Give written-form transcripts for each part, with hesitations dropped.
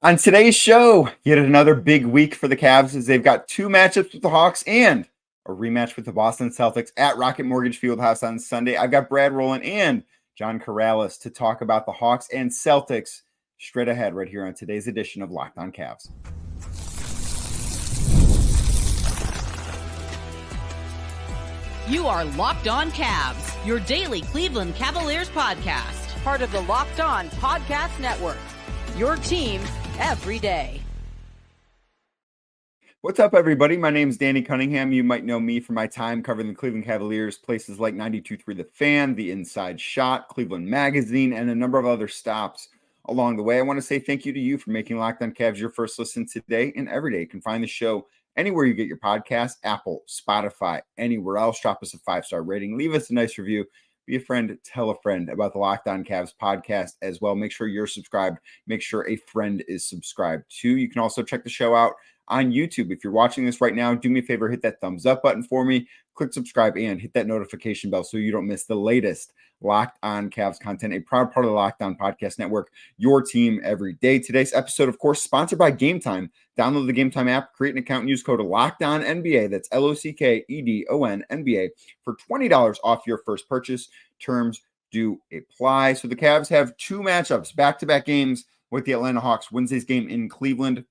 On today's show, yet another big week for the Cavs as they've got two matchups with the Hawks and a rematch with the Boston Celtics at Rocket Mortgage Fieldhouse on Sunday. I've got Brad Rowland and John Karalis to talk about the Hawks and Celtics straight ahead right here on today's edition of Locked On Cavs. You are Locked On Cavs, your daily Cleveland Cavaliers podcast. Part of the Locked On Podcast Network. Your team every day. What's up, everybody? My name is Danny Cunningham. You might know me from my time covering the Cleveland Cavaliers, places like 92.3 The Fan, The Inside Shot, Cleveland Magazine, and a number of other stops along the way. I want to say thank you to you for making Locked On Cavs your first listen today and every day. You can find the show anywhere you get your podcast, Apple, Spotify, anywhere else. Drop us a 5-star rating. Leave us a nice review. Be a friend, tell a friend about the Locked On Cavs podcast as well. Make sure you're subscribed. Make sure a friend is subscribed too. You can also check the show out on YouTube. If you're watching this right now, do me a favor, hit that thumbs up button for me, click subscribe, and hit that notification bell so you don't miss the latest Locked On Cavs content, a proud part of the Locked On Podcast Network, your team every day. Today's episode, of course, sponsored by Game Time. Download the Game Time app, create an account, and use code LOCKEDONNBA, that's LOCKEDON NBA, for $20 off your first purchase. Terms do apply. So the Cavs have two matchups, back-to-back games with the Atlanta Hawks. Wednesday's game in Cleveland.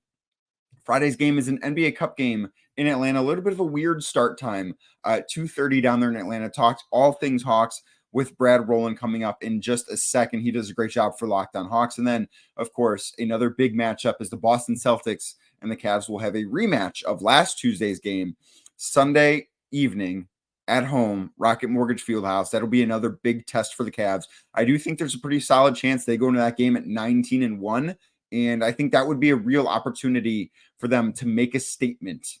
Friday's game is an NBA Cup game in Atlanta. A little bit of a weird start time, 2:30 down there in Atlanta. Talks all things Hawks with Brad Rowland coming up in just a second. He does a great job for Locked On Hawks. And then, of course, another big matchup is the Boston Celtics and the Cavs will have a rematch of last Tuesday's game Sunday evening at home, Rocket Mortgage Fieldhouse. That'll be another big test for the Cavs. I do think there's a pretty solid chance they go into that game at 19-1. And I think that would be a real opportunity for them to make a statement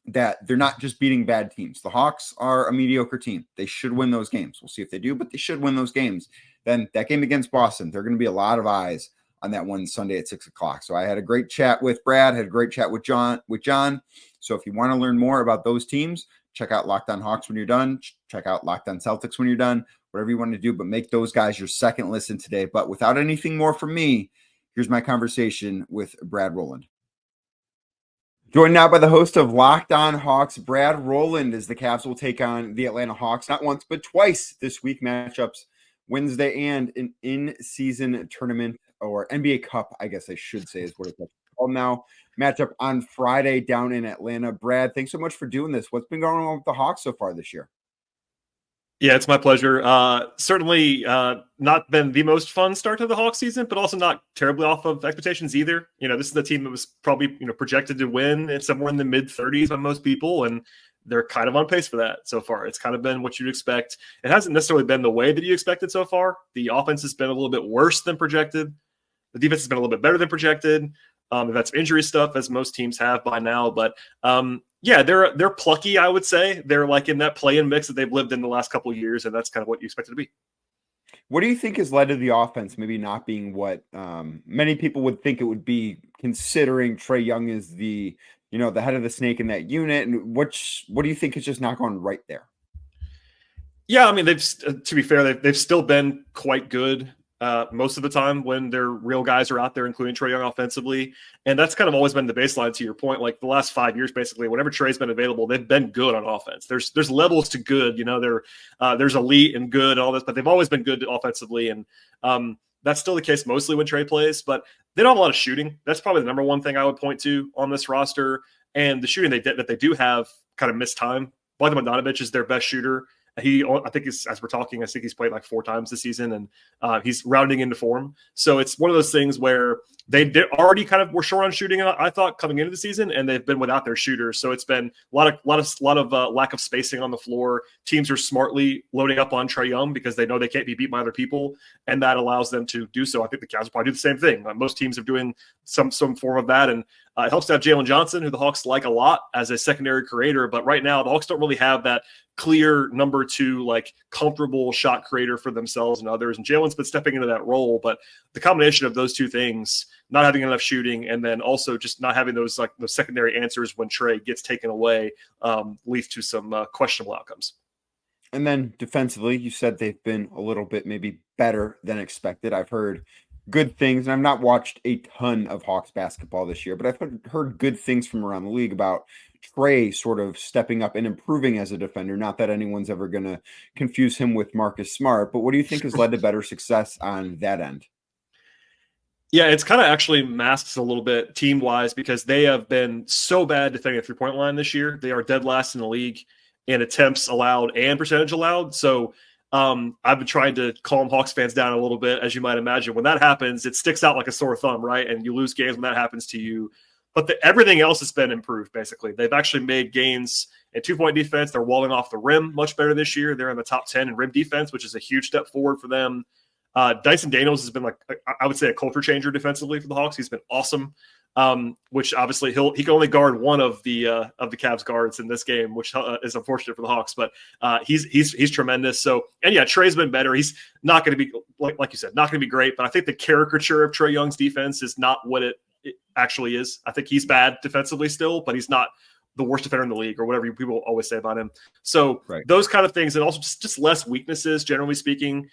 that they're not just beating bad teams. The Hawks are a mediocre team. They should win those games. We'll see if they do, but they should win those games. Then that game against Boston, there are going to be a lot of eyes on that one Sunday at 6 o'clock. So I had a great chat with Brad, had a great chat with John. So if you want to learn more about those teams, check out Locked On Hawks when you're done. Check out Locked On Celtics when you're done. Whatever you want to do, but make those guys your second listen today. But without anything more from me, here's my conversation with Brad Rowland. Joined now by the host of Locked On Hawks, Brad Rowland, as the Cavs will take on the Atlanta Hawks, not once, but twice this week. Matchups Wednesday and an in-season tournament, or NBA Cup, I guess I should say is what it's called now. Matchup on Friday down in Atlanta. Brad, thanks so much for doing this. What's been going on with the Hawks so far this year? Yeah, it's my pleasure. Certainly not been the most fun start to the Hawks season, but also not terribly off of expectations either. This is the team that was probably, projected to win. It's somewhere in the mid-30s by most people, and they're kind of on pace for that so far. It's kind of been what you'd expect. It hasn't necessarily been the way that you expected so far. The offense has been a little bit worse than projected. The defense has been a little bit better than projected. They've had some injury stuff, as most teams have by now, but yeah, they're plucky, I would say. They're like in that play-in mix that they've lived in the last couple of years, and that's kind of what you expect it to be. What do you think has led to the offense maybe not being what many people would think it would be, considering Trae Young is the head of the snake in that unit? And what do you think is just not going right there? Yeah, I mean, to be fair, they've still been quite good most of the time when their real guys are out there, including Trae Young offensively. And that's kind of always been the baseline, to your point. Like the last 5 years, basically, whenever Trae's been available, they've been good on offense. There's levels to good, there's elite and good and all this, but they've always been good offensively. And that's still the case mostly when Trae plays, but they don't have a lot of shooting. That's probably the number one thing I would point to on this roster. And the shooting that they do have kind of missed time. Bogdan Bogdanovic is their best shooter. I think as we're talking, I think he's played like 4 times this season, and he's rounding into form. So it's one of those things where they already kind of were short on shooting, I thought, coming into the season, and they've been without their shooters. So it's been a lot of lack of spacing on the floor. Teams are smartly loading up on Trae Young because they know they can't be beat by other people, and that allows them to do so. I think the Cavs will probably do the same thing. Most teams are doing some form of that, and it helps to have Jalen Johnson, who the Hawks like a lot as a secondary creator. But right now, the Hawks don't really have that clear number 2, like comfortable shot creator for themselves and others. And Jalen's been stepping into that role. But the combination of those two things, not having enough shooting, and then also just not having those secondary answers when Trae gets taken away, leads to some questionable outcomes. And then defensively, you said they've been a little bit maybe better than expected. I've heard good things, and I've not watched a ton of Hawks basketball this year, but I've heard good things from around the league about Trey sort of stepping up and improving as a defender. Not that anyone's ever going to confuse him with Marcus Smart, but what do you think has led to better success on that end? Yeah, it's kind of actually masks a little bit team-wise because they have been so bad defending the three-point line this year. They are dead last in the league in attempts allowed and percentage allowed. So I've been trying to calm Hawks fans down a little bit, as you might imagine. When that happens, it sticks out like a sore thumb, right? And you lose games when that happens to you. But everything else has been improved, basically. They've actually made gains in two-point defense. They're walling off the rim much better this year. They're in the top 10 in rim defense, which is a huge step forward for them. Dyson Daniels has been I would say a culture changer defensively for the Hawks. He's been awesome, which obviously he can only guard one of the Cavs guards in this game, which is unfortunate for the Hawks. But he's tremendous. So, and yeah, Trey's been better. He's not going to be like you said, not going to be great. But I think the caricature of Trae Young's defense is not what it actually is. I think he's bad defensively still, but he's not the worst defender in the league or whatever people always say about him. So Those kind of things, and also just less weaknesses, generally speaking.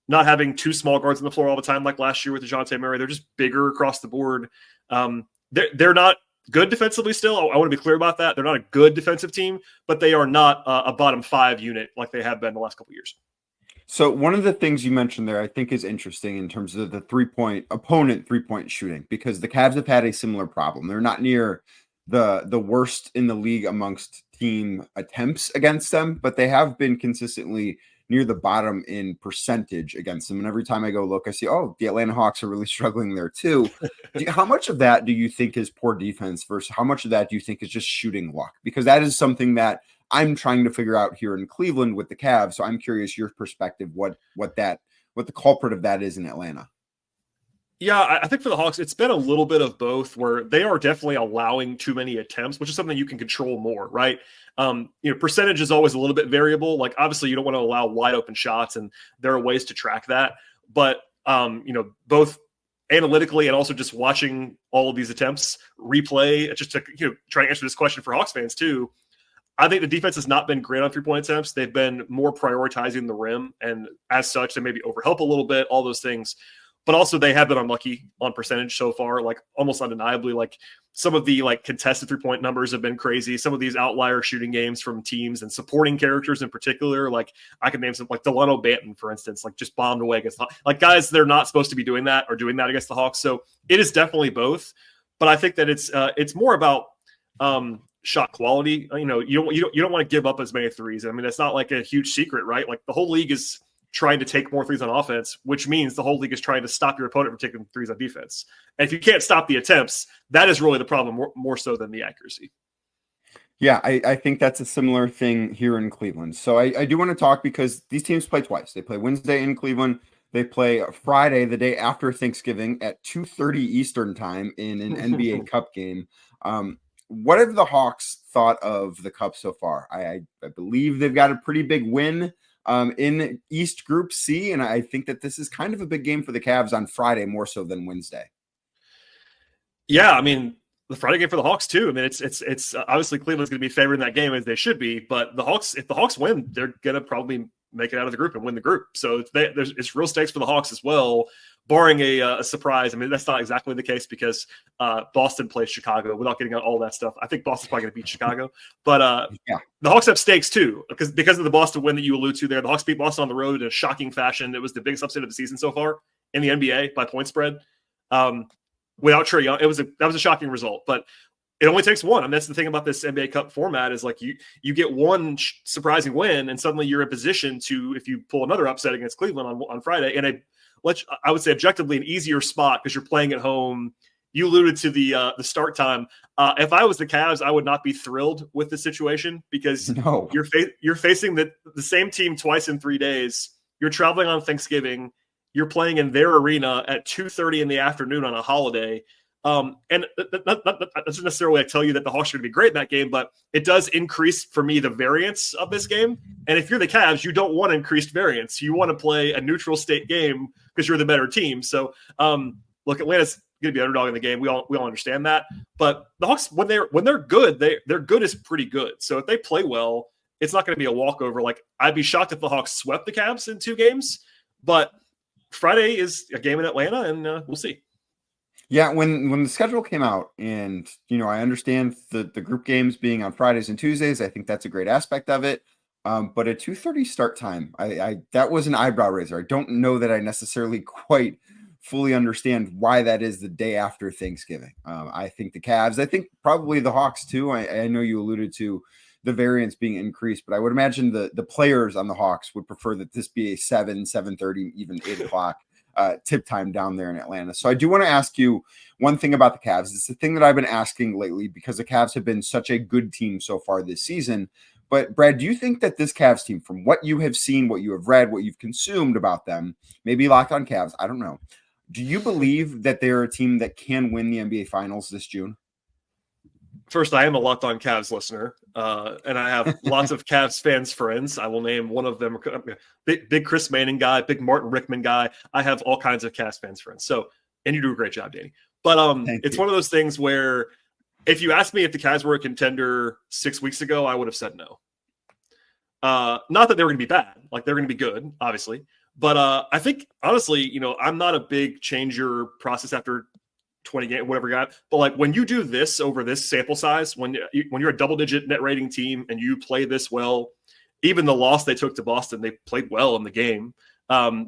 Not having two small guards on the floor all the time like last year with DeJounte Murray. They're just bigger across the board. They're not good defensively still. I want to be clear about that. They're not a good defensive team, but they are not a bottom 5 unit like they have been the last couple of years. So one of the things you mentioned there I think is interesting in terms of the opponent three-point shooting, because the Cavs have had a similar problem. They're not near the worst in the league amongst team attempts against them, but they have been consistently near the bottom in percentage against them. And every time I go look, I see, the Atlanta Hawks are really struggling there too. How much of that do you think is poor defense versus how much of that do you think is just shooting luck? Because that is something that I'm trying to figure out here in Cleveland with the Cavs. So I'm curious your perspective, what the culprit of that is in Atlanta. Yeah, I think for the Hawks, it's been a little bit of both where they are definitely allowing too many attempts, which is something you can control more, right? Percentage is always a little bit variable. Like, obviously, you don't want to allow wide open shots, and there are ways to track that. But, both analytically and also just watching all of these attempts replay, just to try to answer this question for Hawks fans too. I think the defense has not been great on three-point attempts. They've been more prioritizing the rim, and as such, they maybe overhelp a little bit, all those things. But also they have been unlucky on percentage so far, like almost undeniably. Like some of the contested three-point numbers have been crazy. Some of these outlier shooting games from teams and supporting characters in particular, like I can name some, like Delano Banton, for instance, like just bombed away against guys they're not supposed to be doing that or doing that against the Hawks. So it is definitely both. But I think that it's more about shot quality. You don't want to give up as many threes. I mean, it's not like a huge secret, right? Like the whole league is trying to take more threes on offense, which means the whole league is trying to stop your opponent from taking threes on defense. And if you can't stop the attempts, that is really the problem more so than the accuracy. Yeah, I think that's a similar thing here in Cleveland. So I do want to talk because these teams play twice. They play Wednesday in Cleveland. They play Friday, the day after Thanksgiving at 2:30 Eastern time in an NBA Cup game. What have the Hawks thought of the Cup so far? I believe they've got a pretty big win in East Group C, and I think that this is kind of a big game for the Cavs on Friday more so than Wednesday. Yeah, I mean, the Friday game for the Hawks too. I mean, it's obviously Cleveland's going to be favored in that game as they should be, but the Hawks, if the Hawks win, they're going to probably make it out of the group and win the group. So it's real stakes for the Hawks as well, barring a surprise. I mean, that's not exactly the case because Boston plays Chicago without getting out all that stuff. I think Boston's probably going to beat Chicago, but the Hawks have stakes too because of the Boston win that you allude to there. The Hawks beat Boston on the road in a shocking fashion. It was the biggest upset of the season so far in the NBA by point spread. Without Trae Young, that was a shocking result, but it only takes one. And that's the thing about this NBA Cup format is like you get one surprising win and suddenly you're in position to, if you pull another upset against Cleveland on Friday, in I would say objectively an easier spot because you're playing at home. You alluded to the start time. If I was the Cavs, I would not be thrilled with the situation because you're facing the same team twice in 3 days. You're traveling on Thanksgiving. You're playing in their arena at 2:30 in the afternoon on a holiday. And that doesn't necessarily tell you that the Hawks are going to be great in that game, but it does increase for me the variance of this game. And if you're the Cavs, you don't want increased variance. You want to play a neutral state game because you're the better team. So look, Atlanta's going to be underdog in the game. We all understand that. But the Hawks, when they're good, their good is pretty good. So if they play well, it's not going to be a walkover. Like I'd be shocked if the Hawks swept the Cavs in 2 games, but Friday is a game in Atlanta, and we'll see. Yeah, when the schedule came out, and I understand the group games being on Fridays and Tuesdays. I think that's a great aspect of it. But a 2:30 start time, I that was an eyebrow raiser. I don't know that I necessarily quite fully understand why that is the day after Thanksgiving. I think the Cavs, I think probably the Hawks too. I know you alluded to the variance being increased, but I would imagine the players on the Hawks would prefer that this be a 7:30, even 8 o'clock tip time down there in Atlanta. So I do want to ask you one thing about the Cavs. It's the thing that I've been asking lately because the Cavs have been such a good team so far this season. But Brad, do you think that this Cavs team, from what you have seen, what you have read, what you've consumed about them, maybe Locked On Cavs, I don't know. Do you believe that they're a team that can win the NBA Finals this June? First, I am a Locked On Cavs listener, and I have lots of Cavs fans friends. I will name one of them. Big Chris Manning guy, big Martin Rickman guy. I have all kinds of Cavs fans friends. So, and you do a great job, Danny. But it's one of those things where if you asked me if the Cavs were a contender 6 weeks ago, I would have said no. Not that they were going to be bad. Like, they're going to be good, obviously. But I think, honestly, I'm not a big changer process after 20 game, whatever got. But like when you do this over this sample size, when you're a double-digit net rating team and you play this well, even the loss they took to Boston, they played well in the game.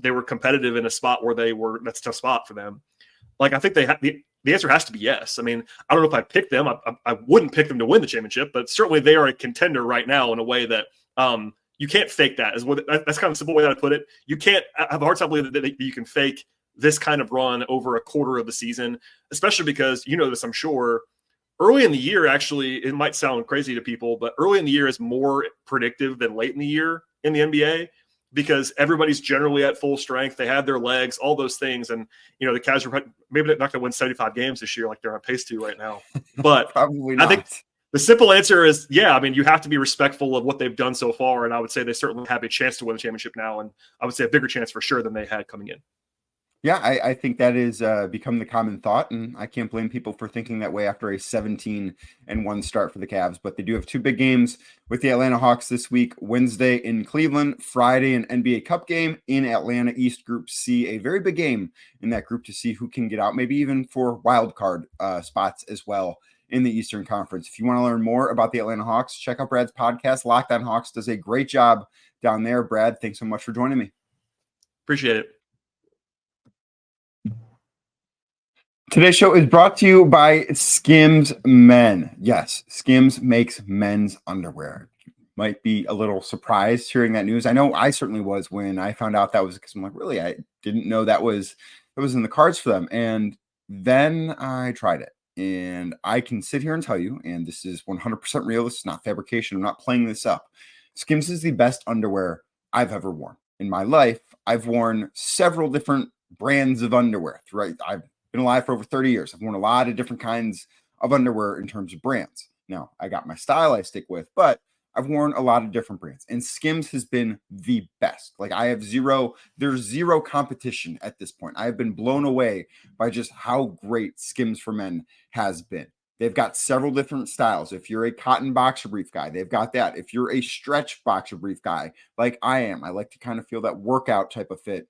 They were competitive in a spot where that's a tough spot for them. Like, I think the answer has to be yes. I mean, I don't know if I picked them. I wouldn't pick them to win the championship, but certainly they are a contender right now in a way that you can't fake that. That's kind of a simple way that I put it. You can't have a hard time believing that you can fake this kind of run over a quarter of the season, especially because this, I'm sure, early in the year, actually, it might sound crazy to people, but early in the year is more predictive than late in the year in the NBA because everybody's generally at full strength. They have their legs, all those things. And, the Cavs are maybe not going to win 75 games this year like they're on pace to right now. But Probably not. I think the simple answer is, yeah, I mean, you have to be respectful of what they've done so far. And I would say they certainly have a chance to win the championship now. And I would say a bigger chance for sure than they had coming in. Yeah, I think that is become the common thought, and I can't blame people for thinking that way after a 17-1 start for the Cavs. But they do have two big games with the Atlanta Hawks this week: Wednesday in Cleveland, Friday an NBA Cup game in Atlanta East Group C. A very big game in that group to see who can get out, maybe even for wild card spots as well in the Eastern Conference. If you want to learn more about the Atlanta Hawks, check out Brad's podcast. Locked On Hawks does a great job down there. Brad, thanks so much for joining me. Appreciate it. Today's show is brought to you by Skims Men. Yes, Skims makes men's underwear. Might be a little surprised hearing that news. I know I certainly was when I found out that was because I'm like, really? I didn't know that was in the cards for them. And then I tried it. And I can sit here and tell you, and this is 100% real. This is not fabrication. I'm not playing this up. Skims is the best underwear I've ever worn. In my life, I've worn several different brands of underwear. I've been alive for over 30 years. I've worn a lot of different kinds of underwear in terms of brands. Now, I got my style I stick with, but I've worn a lot of different brands, and Skims has been the best. Like, there's zero competition at this point. I have been blown away by just how great Skims for Men has been. They've got several different styles. If you're a cotton boxer brief guy, they've got that. If you're a stretch boxer brief guy, like I am, I like to kind of feel that workout type of fit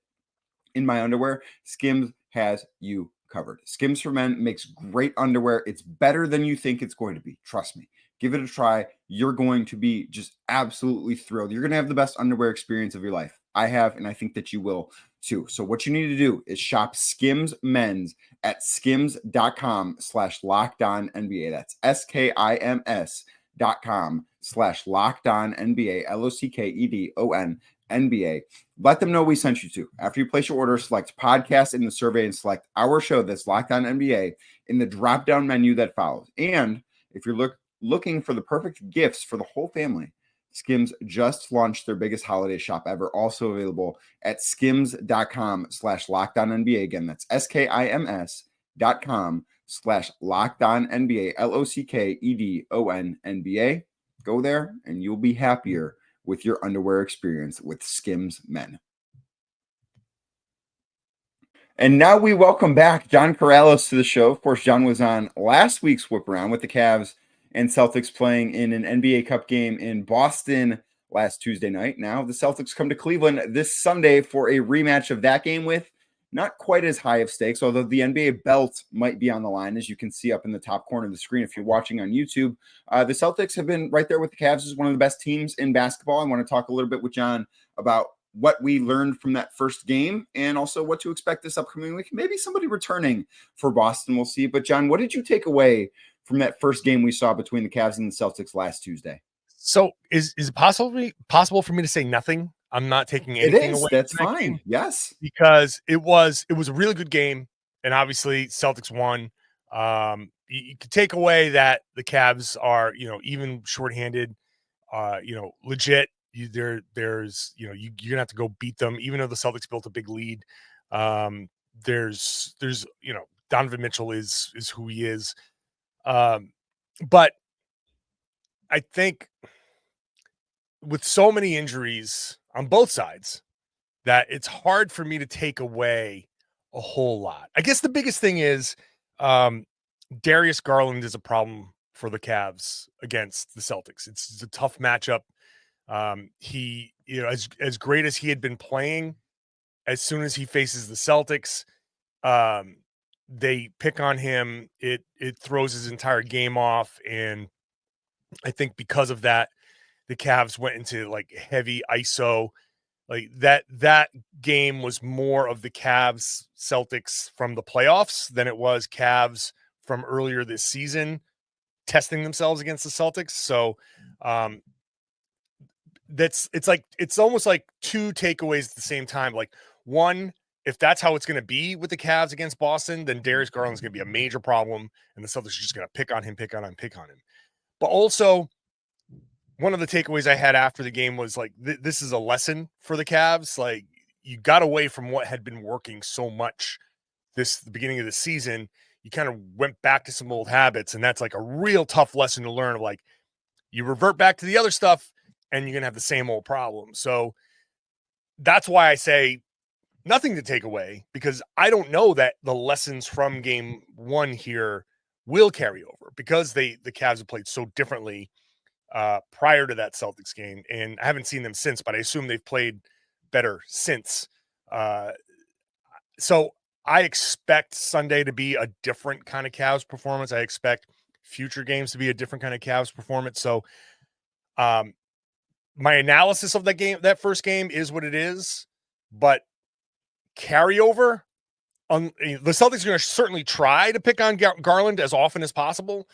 in my underwear. Skims has you covered. Skims for Men makes great underwear. It's better than you think it's going to be. Trust me. Give it a try. You're going to be just absolutely thrilled. You're going to have the best underwear experience of your life. I have, and I think that you will too. So what you need to do is shop Skims Men's at skims.com/LockedOnNBA. That's SKIMS.com/LockedOnNBA, LOCKEDON NBA. Let them know we sent you to. After you place your order, select podcast in the survey and select our show that's Locked On NBA in the drop-down menu that follows. And if you're looking for the perfect gifts for the whole family, Skims just launched their biggest holiday shop ever, also available at skims.com/LockedOnNBA. Again, that's SKIMS.com/LockedOnNBA, LOCKEDON NBA. Go there and you'll be happier with your underwear experience with Skims Men. And now we welcome back John Karalis to the show. Of course, John was on last week's Whip Around with the Cavs and Celtics playing in an NBA Cup game in Boston last Tuesday night. Now the Celtics come to Cleveland this Sunday for a rematch of that game with not quite as high of stakes, although the NBA belt might be on the line, as you can see up in the top corner of the screen if you're watching on YouTube. The Celtics have been right there with the Cavs as one of the best teams in basketball. I want to talk a little bit with John about what we learned from that first game and also what to expect this upcoming week. Maybe somebody returning for Boston, we'll see. But John, what did you take away from that first game we saw between the Cavs and the Celtics last Tuesday? So is it possible for me to say nothing? I'm not taking anything away. That's fine. Game, yes, because it was a really good game, and obviously Celtics won. You could take away that the Cavs are, even shorthanded, legit. You're gonna have to go beat them, even though the Celtics built a big lead. There's Donovan Mitchell is who he is, but I think with so many injuries on both sides that it's hard for me to take away a whole lot. I guess the biggest thing is Darius Garland is a problem for the Cavs against the Celtics. It's a tough matchup. He, as great as he had been playing, as soon as he faces the Celtics, they pick on him. It throws his entire game off. And I think because of that, the Cavs went into like heavy ISO. Like that game was more of the Cavs Celtics from the playoffs than it was Cavs from earlier this season testing themselves against the Celtics. So it's almost like two takeaways at the same time. Like, one, if that's how it's going to be with the Cavs against Boston, then Darius Garland's going to be a major problem, and the Celtics are just going to pick on him. But also, one of the takeaways I had after the game was like, this is a lesson for the Cavs. Like, you got away from what had been working so much the beginning of the season. You kind of went back to some old habits, and that's like a real tough lesson to learn. Of like, you revert back to the other stuff, and you're going to have the same old problem. So that's why I say nothing to take away, because I don't know that the lessons from game one here will carry over, because the Cavs have played so differently prior to that Celtics game, and I haven't seen them since, but I assume they've played better since. So I expect Sunday to be a different kind of Cavs performance. I expect future games to be a different kind of Cavs performance. So my analysis of that first game is what it is, but carryover on the Celtics are going to certainly try to pick on Garland as often as possible.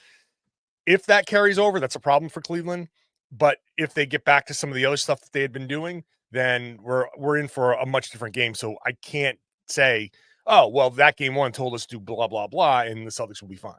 If that carries over, that's a problem for Cleveland. But if they get back to some of the other stuff that they had been doing, then we're in for a much different game. So I can't say, oh, well, that game one told us to do blah, blah, blah, and the Celtics will be fine.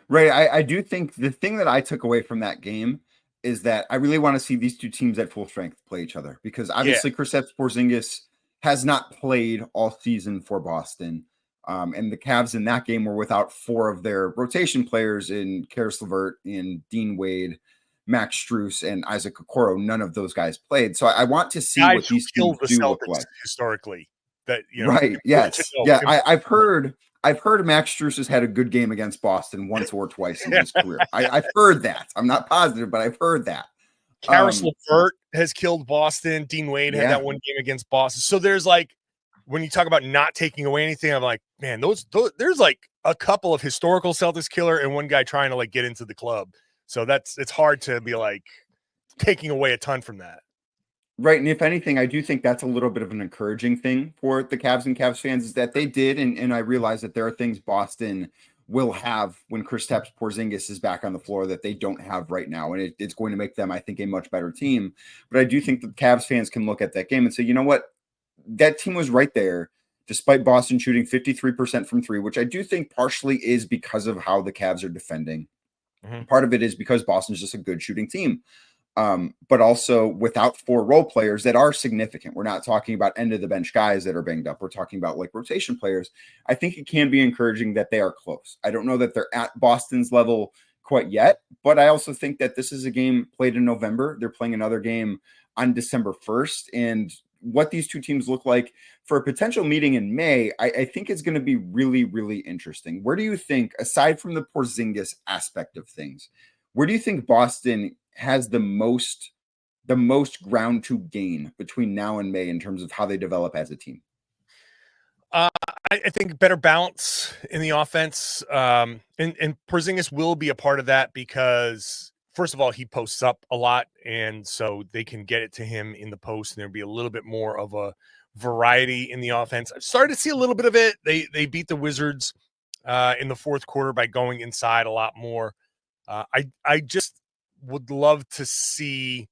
Right. I do think the thing that I took away from that game is that I really want to see these two teams at full strength play each other, because obviously Kristaps Porzingis has not played all season for Boston. And the Cavs in that game were without four of their rotation players in Karis LeVert, in Dean Wade, Max Strus, and Isaac Okoro. None of those guys played. So I want to see what these teams do look like historically. That, right. Yes. Yeah. I've heard Max Strus has had a good game against Boston once or twice in his career. I've heard that. I'm not positive, but I've heard that. Karis LeVert has killed Boston. Dean Wade had that one game against Boston. So there's like, when you talk about not taking away anything, I'm like, man, those there's like a couple of historical Celtics killer and one guy trying to like get into the club. So it's hard to be like taking away a ton from that. Right. And if anything, I do think that's a little bit of an encouraging thing for the Cavs and Cavs fans, is that they did. And I realize that there are things Boston will have when Kristaps Porzingis is back on the floor that they don't have right now. And it's going to make them, I think, a much better team. But I do think the Cavs fans can look at that game and say, you know what? That team was right there, despite Boston shooting 53% from three, which I do think partially is because of how the Cavs are defending. Mm-hmm. Part of it is because Boston's just a good shooting team. But also without four role players that are significant. We're not talking about end of the bench guys that are banged up. We're talking about like rotation players. I think it can be encouraging that they are close. I don't know that they're at Boston's level quite yet, but I also think that this is a game played in November. They're playing another game on December 1st. And what these two teams look like for a potential meeting in May, I think it's going to be really, really interesting. Where do you think, aside from the Porzingis aspect of things, where do you think Boston has the most ground to gain between now and May in terms of how they develop as a team? I think better balance in the offense. And Porzingis will be a part of that because, first of all, he posts up a lot. And so they can get it to him in the post, and there'll be a little bit more of a variety in the offense. I've started to see a little bit of it. They beat the Wizards in the fourth quarter by going inside a lot more. I just would love to see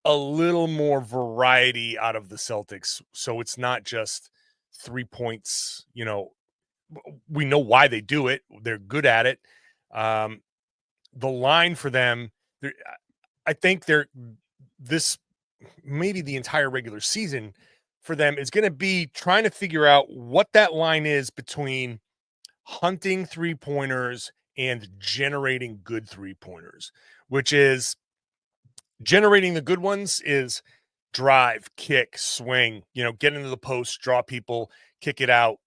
a little more variety out of the Celtics. So it's not just 3 points. We know why they do it. They're good at it. The line for them, I think this maybe the entire regular season for them is going to be trying to figure out what that line is between hunting 3-pointers and generating good 3-pointers, which is generating the good ones is drive, kick, swing, get into the post, draw people, kick it out,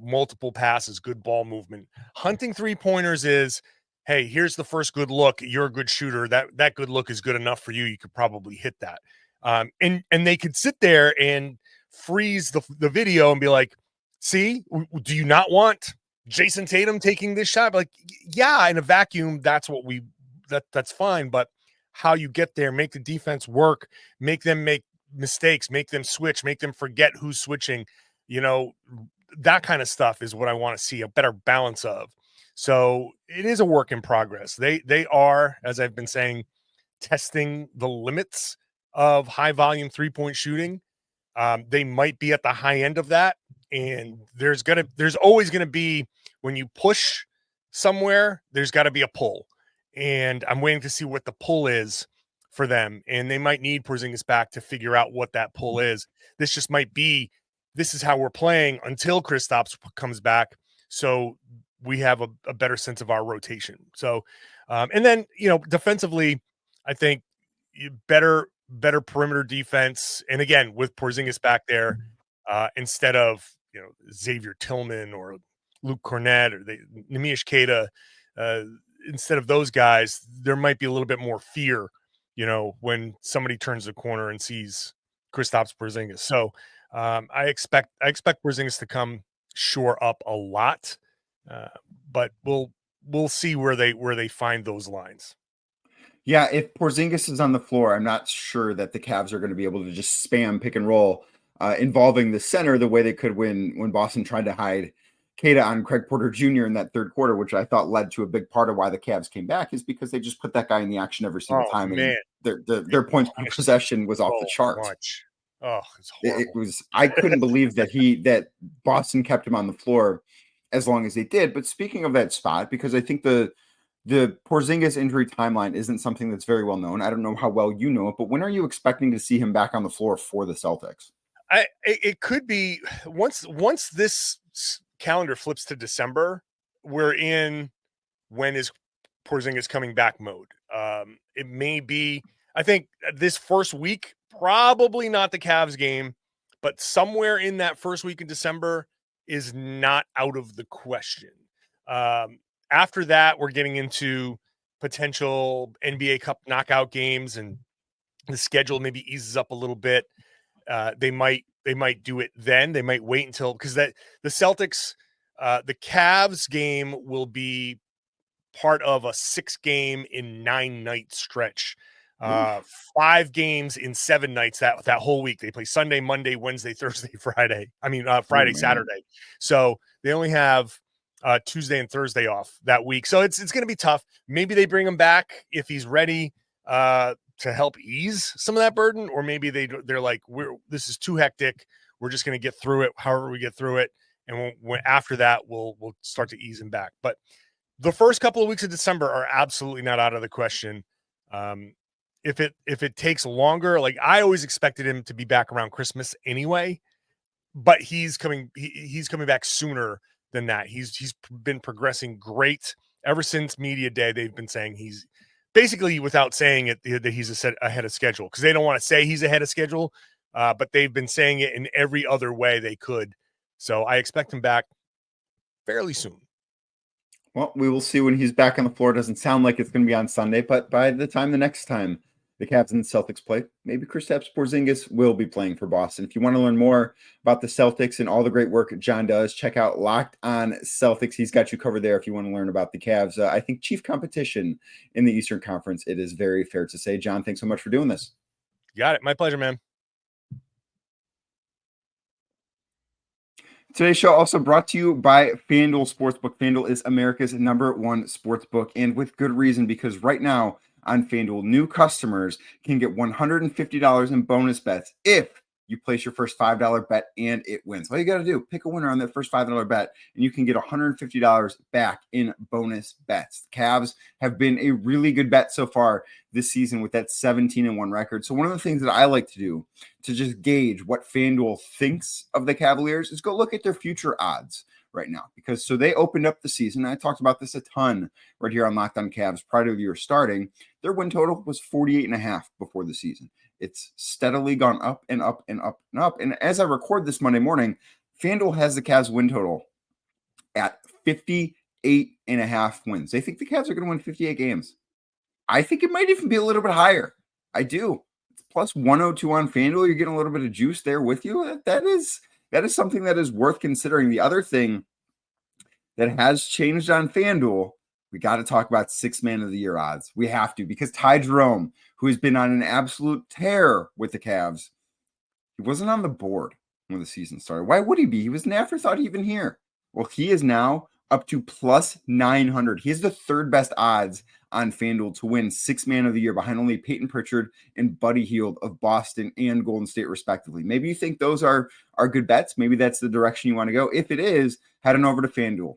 multiple passes, good ball movement. Hunting 3-pointers is, hey, here's the first good look. You're a good shooter. That good look is good enough for you. You could probably hit that. And they could sit there and freeze the video and be like, see, do you not want Jason Tatum taking this shot? Like, yeah, in a vacuum, that's that's fine. But how you get there, make the defense work, make them make mistakes, make them switch, make them forget who's switching, that kind of stuff is what I want to see a better balance of. So it is a work in progress. They are, as I've been saying, testing the limits of high volume 3-point shooting. They might be at the high end of that. And there's always going to be, when you push somewhere, there's got to be a pull. And I'm waiting to see what the pull is for them. And they might need Porzingis back to figure out what that pull is. This just might be, this is how we're playing until Kristaps comes back. So we have a better sense of our rotation. So, and then, defensively, I think better perimeter defense. And again, with Porzingis back there, instead of, Xavier Tillman or Luke Cornett or Nemish Queta, instead of those guys, there might be a little bit more fear, when somebody turns the corner and sees Kristaps Porzingis. So I expect Porzingis to come shore up a lot, but we'll see where they find those lines. Yeah, if Porzingis is on the floor, I'm not sure that the Cavs are going to be able to just spam pick and roll involving the center the way they could when Boston tried to hide Queta on Craig Porter Jr. in that third quarter, which I thought led to a big part of why the Cavs came back, is because they just put that guy in the action every single time. Man. And their points per possession was off the chart. Oh, it's horrible. It was, I couldn't believe that Boston kept him on the floor as long as they did. But speaking of that spot, because I think the Porzingis injury timeline isn't something that's very well known. I don't know how well you know it, but when are you expecting to see him back on the floor for the Celtics? It could be once this calendar flips to December, we're in when is Porzingis coming back mode. It may be, I think this first week, probably not the Cavs game, but somewhere in that first week in December is not out of the question. After that, we're getting into potential NBA Cup knockout games, and the schedule maybe eases up a little bit. They might do it then. They might wait until, because the Celtics, the Cavs game will be part of a 6-game in 9-night stretch. 5 games in 7 nights that whole week. They play Sunday, Monday, Wednesday, Thursday, Friday. Friday, Saturday. So they only have Tuesday and Thursday off that week. So it's going to be tough. Maybe they bring him back if he's ready to help ease some of that burden, or maybe they're like, this is too hectic. We're just going to get through it, however we get through it, and after that we'll start to ease him back. But the first couple of weeks of December are absolutely not out of the question. If it takes longer, like I always expected him to be back around Christmas anyway, but he's coming back sooner than that. He's been progressing great ever since media day. They've been saying he's basically, without saying it, that he's ahead of schedule, because they don't want to say he's ahead of schedule, but they've been saying it in every other way they could. So I expect him back fairly soon. Well, we will see when he's back on the floor. It doesn't sound like it's going to be on Sunday, but by the time the next time the Cavs and the Celtics play, maybe Kristaps Porzingis will be playing for Boston. If you want to learn more about the Celtics and all the great work John does, check out Locked On Celtics. He's got you covered there if you want to learn about the Cavs. I think chief competition in the Eastern Conference, it is very fair to say. John, thanks so much for doing this. Got it. My pleasure, man. Today's show also brought to you by FanDuel Sportsbook. FanDuel is America's #1 sportsbook, and with good reason, because right now on FanDuel, new customers can get $150 in bonus bets if you place your first $5 bet and it wins. All you got to do, pick a winner on that first $5 bet, and you can get $150 back in bonus bets. The Cavs have been a really good bet so far this season with that 17-1 record. So one of the things that I like to do to just gauge what FanDuel thinks of the Cavaliers is go look at their future odds right now, because so they opened up the season. I talked about this a ton right here on Locked On Cavs prior to the year starting. Their win total was 48.5 before the season. It's steadily gone up and up and up and up. And as I record this Monday morning, FanDuel has the Cavs win total at 58.5 wins. They think the Cavs are going to win 58 games. I think it might even be a little bit higher. I do. It's plus 102 on FanDuel. You're getting a little bit of juice there with you. That is something that is worth considering. The other thing that has changed on FanDuel, we got to talk about 6 Man of the Year odds. We have to, because Ty Jerome, who has been on an absolute tear with the Cavs, he wasn't on the board when the season started. Why would he be? He was an afterthought even here. Well, he is now up to plus 900. He has the third best odds on FanDuel to win 6 Man of the Year, behind only Peyton Pritchard and Buddy Hield of Boston and Golden State, respectively. Maybe you think those are good bets. Maybe that's the direction you want to go. If it is, head on over to FanDuel.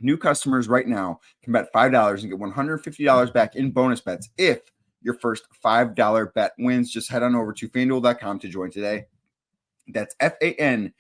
New customers right now can bet $5 and get $150 back in bonus bets if your first $5 bet wins. Just head on over to FanDuel.com to join today. That's FanDuel.com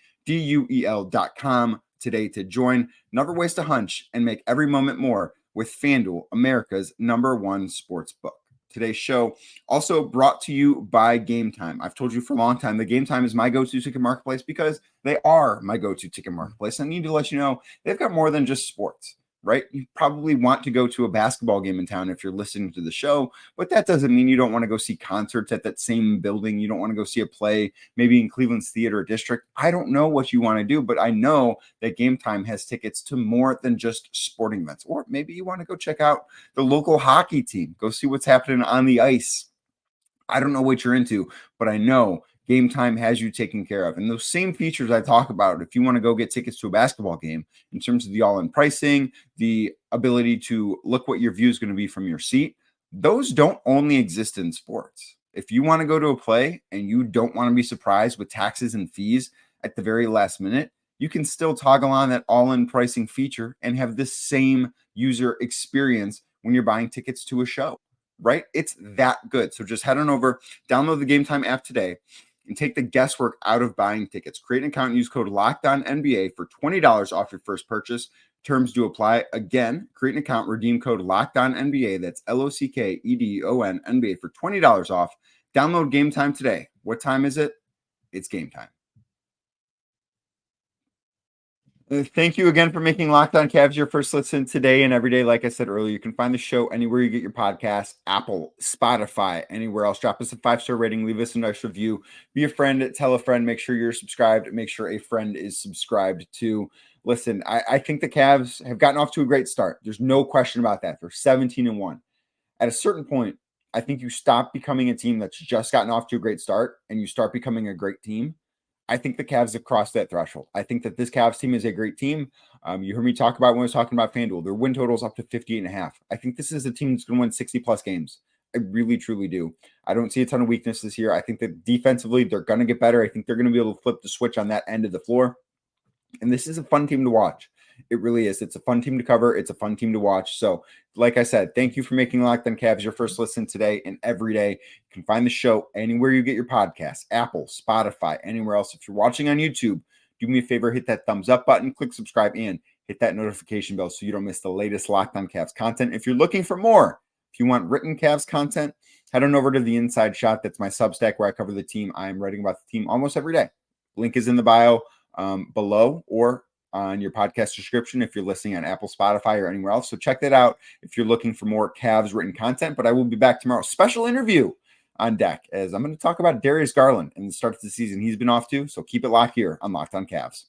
today to join. Never waste a hunch and make every moment more with FanDuel, America's #1 sports book. Today's show also brought to you by Game Time. I've told you for a long time that Game Time is my go-to ticket marketplace because they are my go-to ticket marketplace. I need to let you know they've got more than just sports, right? You probably want to go to a basketball game in town if you're listening to the show, but that doesn't mean you don't want to go see concerts at that same building. You don't want to go see a play maybe in Cleveland's Theater District. I don't know what you want to do, but I know that Game Time has tickets to more than just sporting events. Or maybe you want to go check out the local hockey team, go see what's happening on the ice. I don't know what you're into, but I know Game Time has you taken care of. And those same features I talk about, if you want to go get tickets to a basketball game, in terms of the all-in pricing, the ability to look what your view is going to be from your seat, those don't only exist in sports. If you want to go to a play and you don't want to be surprised with taxes and fees at the very last minute, you can still toggle on that all-in pricing feature and have the same user experience when you're buying tickets to a show, right? It's that good. So just head on over, download the Game Time app today, and take the guesswork out of buying tickets. Create an account and use code LOCKEDONNBA for $20 off your first purchase. Terms do apply. Again, create an account, redeem code LOCKEDONNBA. That's LOCKEDON NBA for $20 off. Download Game Time today. What time is it? It's game time. Thank you again for making Locked On Cavs your first listen today and every day. Like I said earlier, you can find the show anywhere you get your podcasts, Apple, Spotify, anywhere else. Drop us a 5-star rating, leave us a nice review, be a friend, tell a friend, make sure you're subscribed, make sure a friend is subscribed too. Listen, I think the Cavs have gotten off to a great start. There's no question about that. They're 17-1. At a certain point, I think you stop becoming a team that's just gotten off to a great start and you start becoming a great team. I think the Cavs have crossed that threshold. I think that this Cavs team is a great team. You heard me talk about when I was talking about FanDuel. Their win total is up to 58.5. I think this is a team that's going to win 60-plus games. I really, truly do. I don't see a ton of weaknesses here. I think that defensively, they're going to get better. I think they're going to be able to flip the switch on that end of the floor. And this is a fun team to watch. It really is. It's a fun team to cover. It's a fun team to watch. So, like I said, thank you for making Locked On Cavs your first listen today and every day. You can find the show anywhere you get your podcasts, Apple, Spotify, anywhere else. If you're watching on YouTube, do me a favor, hit that thumbs up button, click subscribe, and hit that notification bell so you don't miss the latest Locked On Cavs content. If you're looking for more, if you want written Cavs content, head on over to the Inside Shot. That's my Substack where I cover the team. I am writing about the team almost every day. Link is in the bio below or on your podcast description if you're listening on Apple, Spotify, or anywhere else. So check that out if you're looking for more Cavs written content. But I will be back tomorrow. Special interview on deck, as I'm going to talk about Darius Garland and the start of the season he's been off to. So keep it locked here on Locked On Cavs.